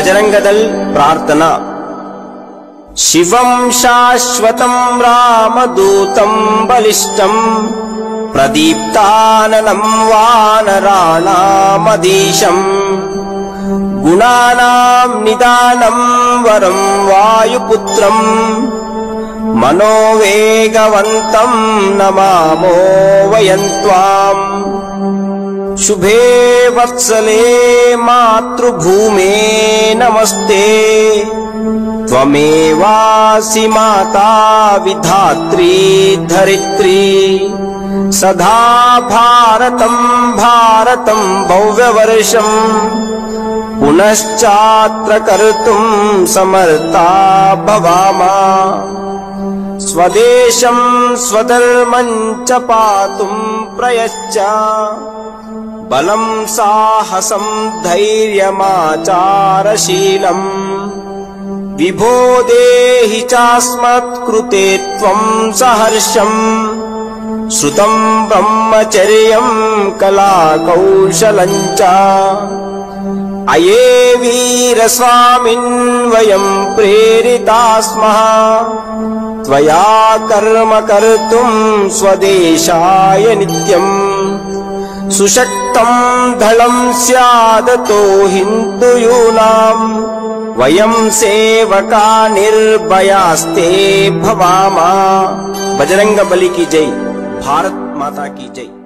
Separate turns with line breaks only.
बजरंगदल प्रार्थना। शिवं शाश्वतं रामदूतं बलिष्ठं प्रदीप्ताननं वानराणामधीशं गुणानां निदानं वरं वायुपुत्रं मनोवेगवन्तं नमामो वयं त्वाम्। शुभे वत्सले मातृभूमे नमस्ते त्वमेवासि माता विधात्री धरित्री। सदा भारतं भारतं भव्यवर्षं पुनश्चात्र कर्तुं समर्था भवामा। स्वदेशं स्वधर्मं च पातुं प्रयच्छ बलं साहसं धैर्यमाचारशीलम्। विभो देहि चास्मत्कृते त्वं सहर्षम् श्रुतं ब्रह्मचर्यं कलाकौशलं च। अये वीरस्वामिन् वयं प्रेरिता स्मः त्वया कर्म कर्तुं स्वदेशाय नित्यम्। सुशक्तं दलं स्यादतो हिन्दुयूनां वयं सेवका निर्भयास्ते भवामा। बजरंग बली की जय। भारत माता की जय।